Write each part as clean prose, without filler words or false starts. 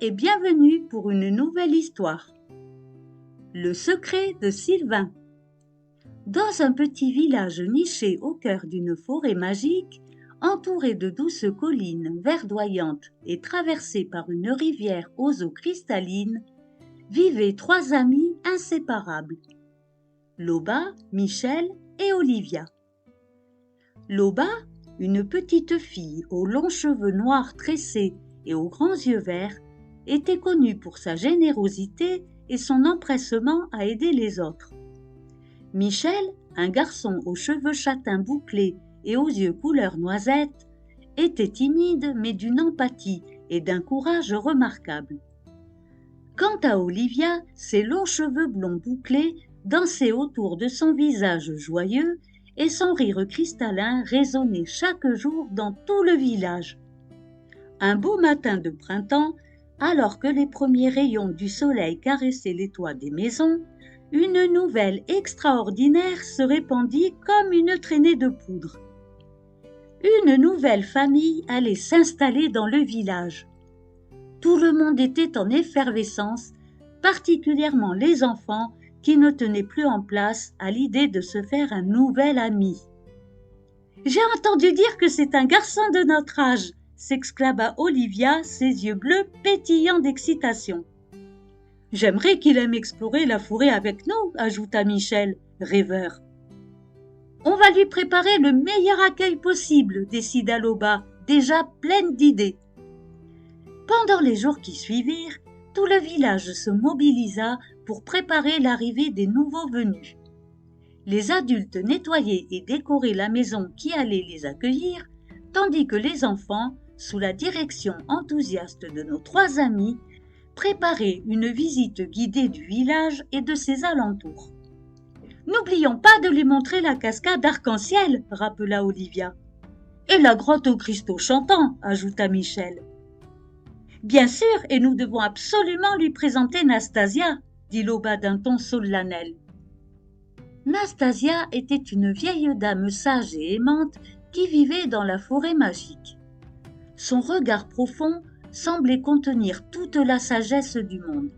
et bienvenue pour une nouvelle histoire. Le secret de Sylvain. Dans un petit village niché au cœur d'une forêt magique, entouré de douces collines verdoyantes et traversé par une rivière aux eaux cristallines, vivaient trois amis inséparables, Loba, Michel et Olivia. Loba, une petite fille aux longs cheveux noirs tressés et aux grands yeux verts, était connue pour sa générosité et son empressement à aider les autres. Michel, un garçon aux cheveux châtains bouclés et aux yeux couleur noisette, était timide mais d'une empathie et d'un courage remarquables. Quant à Olivia, ses longs cheveux blonds bouclés dansaient autour de son visage joyeux et son rire cristallin résonnait chaque jour dans tout le village. Un beau matin de printemps, alors que les premiers rayons du soleil caressaient les toits des maisons, une nouvelle extraordinaire se répandit comme une traînée de poudre. Une nouvelle famille allait s'installer dans le village. Tout le monde était en effervescence, particulièrement les enfants qui ne tenaient plus en place à l'idée de se faire un nouvel ami. « J'ai entendu dire que c'est un garçon de notre âge !» s'exclama Olivia, ses yeux bleus pétillants d'excitation. « J'aimerais qu'il aime explorer la forêt avec nous », ajouta Michel, rêveur. « On va lui préparer le meilleur accueil possible », décida Loba, déjà pleine d'idées. Pendant les jours qui suivirent, tout le village se mobilisa pour préparer l'arrivée des nouveaux venus. Les adultes nettoyaient et décoraient la maison qui allait les accueillir, tandis que les enfants, sous la direction enthousiaste de nos trois amis, préparaient une visite guidée du village et de ses alentours. « N'oublions pas de lui montrer la cascade arc-en-ciel », rappela Olivia. « Et la grotte aux cristaux chantants », ajouta Michel. « Bien sûr, et nous devons absolument lui présenter Nastasia », dit Loba d'un ton solennel. Nastasia était une vieille dame sage et aimante qui vivait dans la forêt magique. Son regard profond semblait contenir toute la sagesse du monde.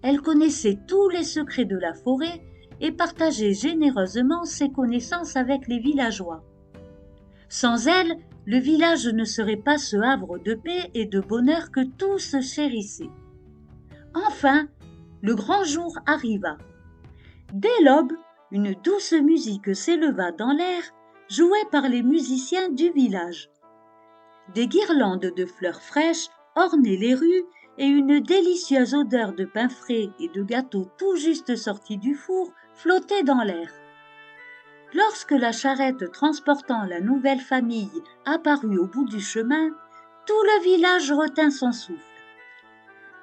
Elle connaissait tous les secrets de la forêt et partageait généreusement ses connaissances avec les villageois. Sans elle, le village ne serait pas ce havre de paix et de bonheur que tous chérissaient. Enfin, le grand jour arriva. Dès l'aube, une douce musique s'éleva dans l'air, jouée par les musiciens du village. Des guirlandes de fleurs fraîches ornaient les rues et une délicieuse odeur de pain frais et de gâteaux tout juste sortis du four flottait dans l'air. Lorsque la charrette transportant la nouvelle famille apparut au bout du chemin, tout le village retint son souffle.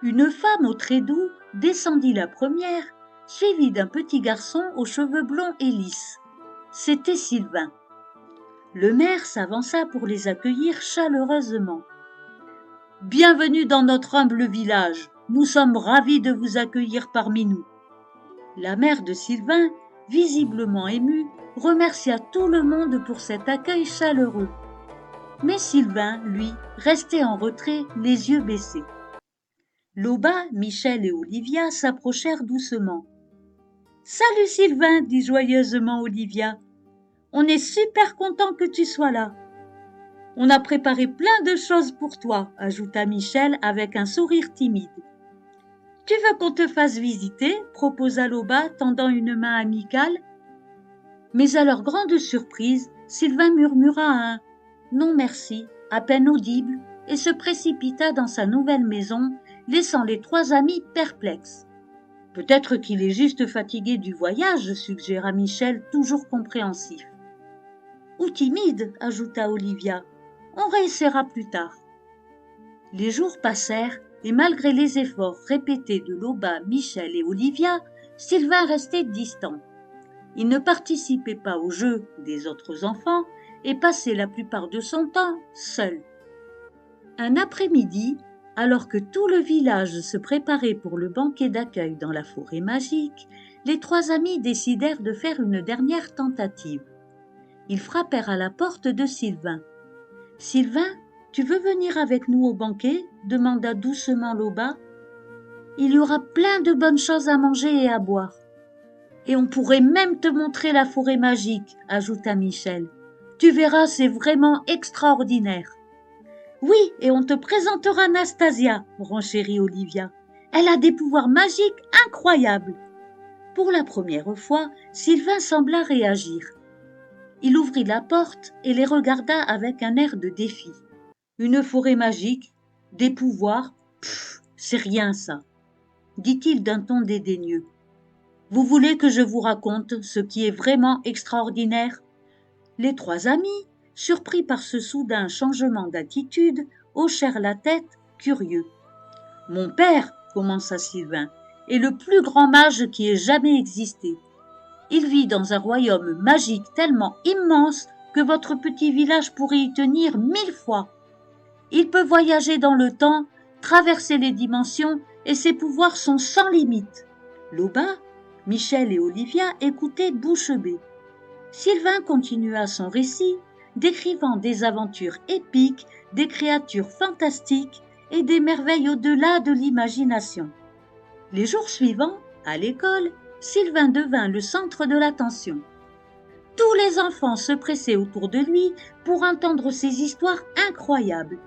Une femme aux traits doux descendit la première, suivie d'un petit garçon aux cheveux blonds et lisses. C'était Sylvain. Le maire s'avança pour les accueillir chaleureusement. « Bienvenue dans notre humble village. Nous sommes ravis de vous accueillir parmi nous. » La mère de Sylvain, visiblement émue, remercia tout le monde pour cet accueil chaleureux. Mais Sylvain, lui, restait en retrait, les yeux baissés. Loba, Michel et Olivia s'approchèrent doucement. « Salut Sylvain » dit joyeusement Olivia. « On est super content que tu sois là. »« On a préparé plein de choses pour toi » ajouta Michel avec un sourire timide. « Tu veux qu'on te fasse visiter » proposa Loba, tendant une main amicale. Mais à leur grande surprise, Sylvain murmura un « non merci » à peine audible et se précipita dans sa nouvelle maison, laissant les trois amis perplexes. « Peut-être qu'il est juste fatigué du voyage » suggéra Michel, toujours compréhensif. « Ou timide » ajouta Olivia. « On réessayera plus tard. » Les jours passèrent et malgré les efforts répétés de Loba, Michel et Olivia, Sylvain restait distant. Il ne participait pas aux jeux des autres enfants et passait la plupart de son temps seul. Un après-midi, alors que tout le village se préparait pour le banquet d'accueil dans la forêt magique, les trois amis décidèrent de faire une dernière tentative. Ils frappèrent à la porte de Sylvain. « Sylvain, Tu veux venir avec nous au banquet ? Demanda doucement Loba. Il y aura plein de bonnes choses à manger et à boire. Et on pourrait même te montrer la forêt magique, ajouta Michel. Tu verras, c'est vraiment extraordinaire. Oui, et on te présentera Nastasia, renchérit Olivia. Elle a des pouvoirs magiques incroyables. Pour la première fois, Sylvain sembla réagir. Il ouvrit la porte et les regarda avec un air de défi. Une forêt magique, des pouvoirs, c'est rien ça, dit-il d'un ton dédaigneux. Vous voulez que je vous raconte ce qui est vraiment extraordinaire ? Les trois amis, surpris par ce soudain changement d'attitude, hochèrent la tête, curieux. Mon père, commença Sylvain, est le plus grand mage qui ait jamais existé. Il vit dans un royaume magique tellement immense que votre petit village pourrait y tenir 1000 fois. Il peut voyager dans le temps, traverser les dimensions, et ses pouvoirs sont sans limite. Loba, Michel et Olivia écoutaient bouche bée. Sylvain continua son récit, décrivant des aventures épiques, des créatures fantastiques et des merveilles au-delà de l'imagination. Les jours suivants, à l'école, Sylvain devint le centre de l'attention. Tous les enfants se pressaient autour de lui pour entendre ces histoires incroyables.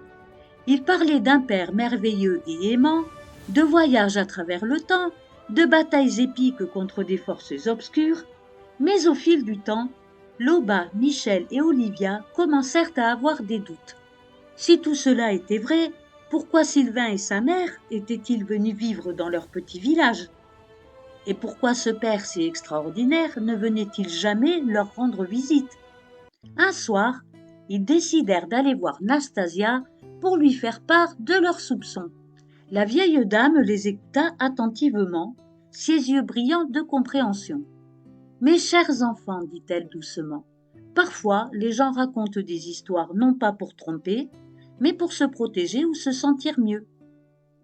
Il parlait d'un père merveilleux et aimant, de voyages à travers le temps, de batailles épiques contre des forces obscures, mais au fil du temps, Loba, Michel et Olivia commencèrent à avoir des doutes. Si tout cela était vrai, pourquoi Sylvain et sa mère étaient-ils venus vivre dans leur petit village ? Et pourquoi ce père si extraordinaire ne venait-il jamais leur rendre visite ? Un soir, ils décidèrent d'aller voir Nastasia pour lui faire part de leurs soupçons. La vieille dame les écouta attentivement, ses yeux brillants de compréhension. « Mes chers enfants, dit-elle doucement, parfois les gens racontent des histoires non pas pour tromper, mais pour se protéger ou se sentir mieux. »«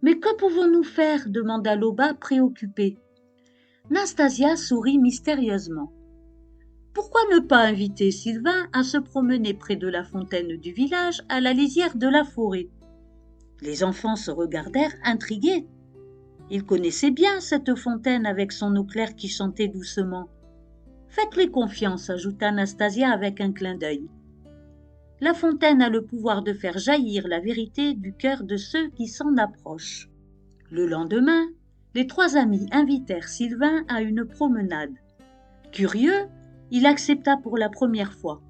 Mais que pouvons-nous faire ?» demanda Loba préoccupée. Nastasia sourit mystérieusement. « Pourquoi ne pas inviter Sylvain à se promener près de la fontaine du village à la lisière de la forêt ?» Les enfants se regardèrent intrigués. Ils connaissaient bien cette fontaine avec son eau claire qui chantait doucement. « Faites-lui confiance, ajouta Anastasia avec un clin d'œil. La fontaine a le pouvoir de faire jaillir la vérité du cœur de ceux qui s'en approchent. » Le lendemain, les trois amis invitèrent Sylvain à une promenade. Curieux, il accepta pour la première fois.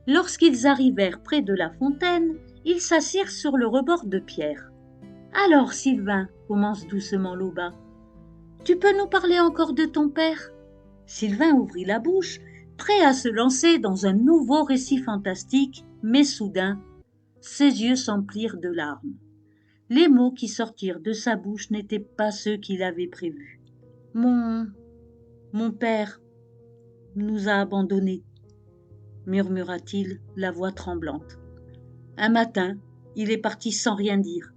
Lorsqu'ils arrivèrent près de la fontaine, ils s'assirent sur le rebord de pierre. « Alors, Sylvain, commence doucement Loba, tu peux nous parler encore de ton père ?» Sylvain ouvrit la bouche, prêt à se lancer dans un nouveau récit fantastique, mais soudain, ses yeux s'emplirent de larmes. Les mots qui sortirent de sa bouche n'étaient pas ceux qu'il avait prévus. « Mon père nous a abandonnés, » murmura-t-il, la voix tremblante. « Un matin, il est parti sans rien dire.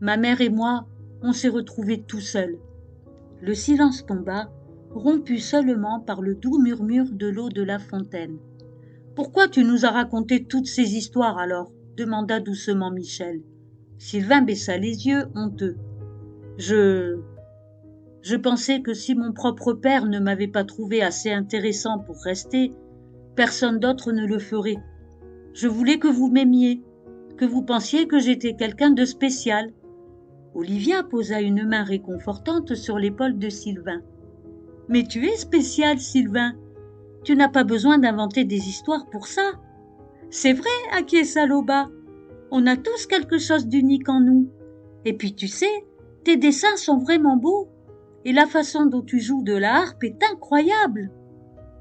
Ma mère et moi, on s'est retrouvés tout seuls. » Le silence tomba, rompu seulement par le doux murmure de l'eau de la fontaine. « Pourquoi tu nous as raconté toutes ces histoires alors ?» demanda doucement Michel. Sylvain baissa les yeux, honteux. « Je pensais que si mon propre père ne m'avait pas trouvé assez intéressant pour rester, personne d'autre ne le ferait. Je voulais que vous m'aimiez, que vous pensiez que j'étais quelqu'un de spécial. » Olivia posa une main réconfortante sur l'épaule de Sylvain. « Mais tu es spécial, Sylvain. Tu n'as pas besoin d'inventer des histoires pour ça. »« C'est vrai, acquiesça Loba. On a tous quelque chose d'unique en nous. Et puis tu sais, tes dessins sont vraiment beaux. Et la façon dont tu joues de la harpe est incroyable. »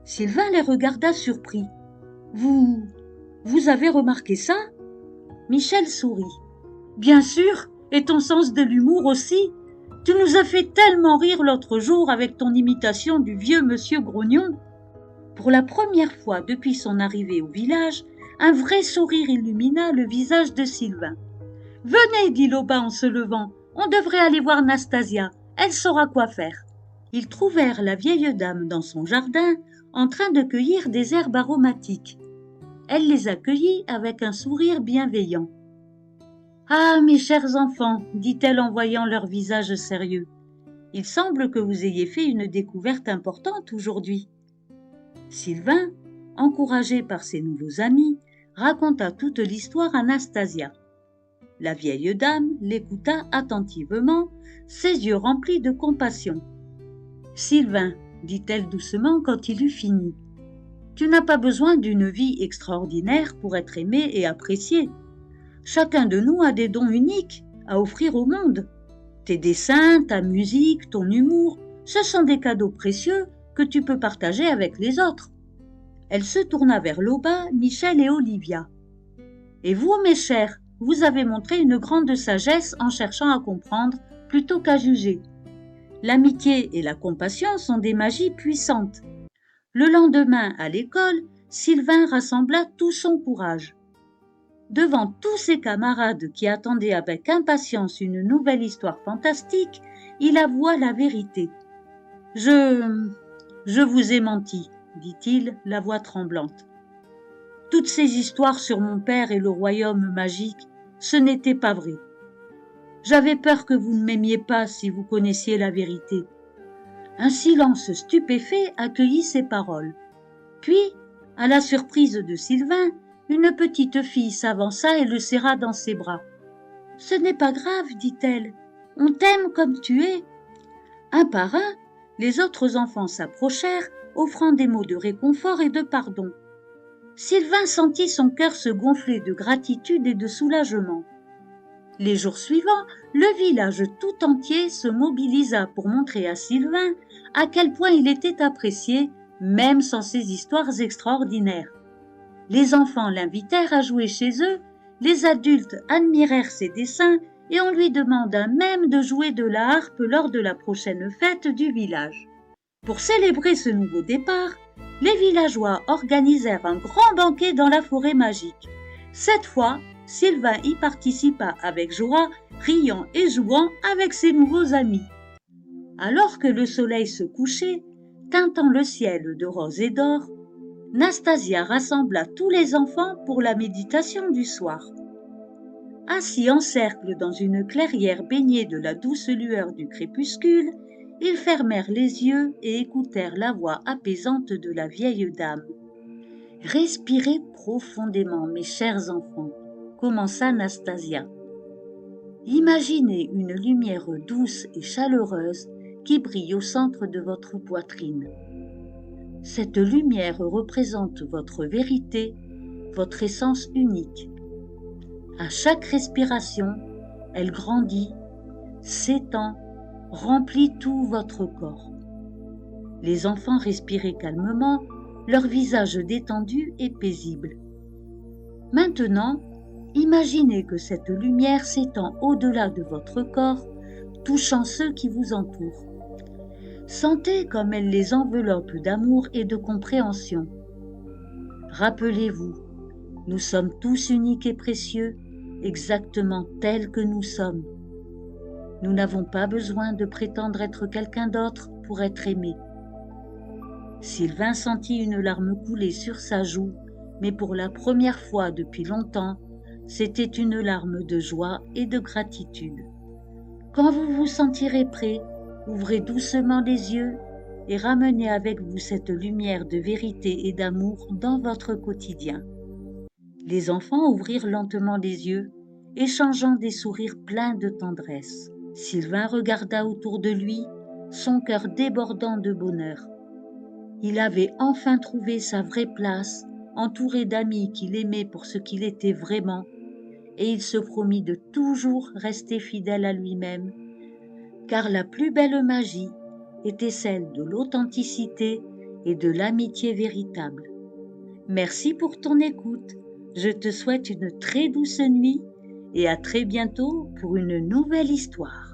Sylvain les regarda surpris. « Vous avez remarqué ça ?» Michel sourit. « Bien sûr, et ton sens de l'humour aussi. Tu nous as fait tellement rire l'autre jour avec ton imitation du vieux monsieur Grognon. » Pour la première fois depuis son arrivée au village, un vrai sourire illumina le visage de Sylvain. « Venez, dit Loba en se levant, on devrait aller voir Nastasia, elle saura quoi faire. » Ils trouvèrent la vieille dame dans son jardin, en train de cueillir des herbes aromatiques. Elle les accueillit avec un sourire bienveillant. Ah, mes chers enfants, dit-elle en voyant leur visage sérieux, il semble que vous ayez fait une découverte importante aujourd'hui. Sylvain, encouragé par ses nouveaux amis, raconta toute l'histoire à Nastasia. La vieille dame l'écouta attentivement, ses yeux remplis de compassion. « Sylvain, dit-elle doucement quand il eut fini, tu n'as pas besoin d'une vie extraordinaire pour être aimé et apprécié. Chacun de nous a des dons uniques à offrir au monde. Tes dessins, ta musique, ton humour, ce sont des cadeaux précieux que tu peux partager avec les autres. » Elle se tourna vers Loba, Michel et Olivia. « Et vous, mes chers, vous avez montré une grande sagesse en cherchant à comprendre plutôt qu'à juger. L'amitié et la compassion sont des magies puissantes. » Le lendemain, à l'école, Sylvain rassembla tout son courage. Devant tous ses camarades qui attendaient avec impatience une nouvelle histoire fantastique, il avoua la vérité. « Je vous ai menti, dit-il, la voix tremblante. Toutes ces histoires sur mon père et le royaume magique, ce n'était pas vrai. J'avais peur que vous ne m'aimiez pas si vous connaissiez la vérité. » Un silence stupéfait accueillit ces paroles. Puis, à la surprise de Sylvain, une petite fille s'avança et le serra dans ses bras. « Ce n'est pas grave, dit-elle. On t'aime comme tu es. » Un par un, les autres enfants s'approchèrent, offrant des mots de réconfort et de pardon. Sylvain sentit son cœur se gonfler de gratitude et de soulagement. Les jours suivants, le village tout entier se mobilisa pour montrer à Sylvain à quel point il était apprécié, même sans ses histoires extraordinaires. Les enfants l'invitèrent à jouer chez eux, les adultes admirèrent ses dessins et on lui demanda même de jouer de la harpe lors de la prochaine fête du village. Pour célébrer ce nouveau départ, les villageois organisèrent un grand banquet dans la forêt magique. Cette fois, Sylvain y participa avec joie, riant et jouant avec ses nouveaux amis. Alors que le soleil se couchait, teintant le ciel de rose et d'or, Nastasia rassembla tous les enfants pour la méditation du soir. Assis en cercle dans une clairière baignée de la douce lueur du crépuscule, ils fermèrent les yeux et écoutèrent la voix apaisante de la vieille dame. « Respirez profondément, mes chers enfants, » commença Nastasia. « Imaginez une lumière douce et chaleureuse qui brille au centre de votre poitrine. Cette lumière représente votre vérité, votre essence unique. À chaque respiration, elle grandit, s'étend, remplit tout votre corps. » Les enfants respiraient calmement, leur visage détendu et paisible. Maintenant, imaginez que cette lumière s'étend au-delà de votre corps, touchant ceux qui vous entourent. Sentez comme elle les enveloppe d'amour et de compréhension. Rappelez-vous, nous sommes tous uniques et précieux, exactement tels que nous sommes. Nous n'avons pas besoin de prétendre être quelqu'un d'autre pour être aimés. Sylvain sentit une larme couler sur sa joue, mais pour la première fois depuis longtemps, c'était une larme de joie et de gratitude. Quand vous vous sentirez prêt, ouvrez doucement les yeux et ramenez avec vous cette lumière de vérité et d'amour dans votre quotidien. Les enfants ouvrirent lentement les yeux, échangeant des sourires pleins de tendresse. Sylvain regarda autour de lui, son cœur débordant de bonheur. Il avait enfin trouvé sa vraie place, entouré d'amis qui l'aimaient pour ce qu'il était vraiment, et il se promit de toujours rester fidèle à lui-même, car la plus belle magie était celle de l'authenticité et de l'amitié véritable. Merci pour ton écoute. Je te souhaite une très douce nuit et à très bientôt pour une nouvelle histoire.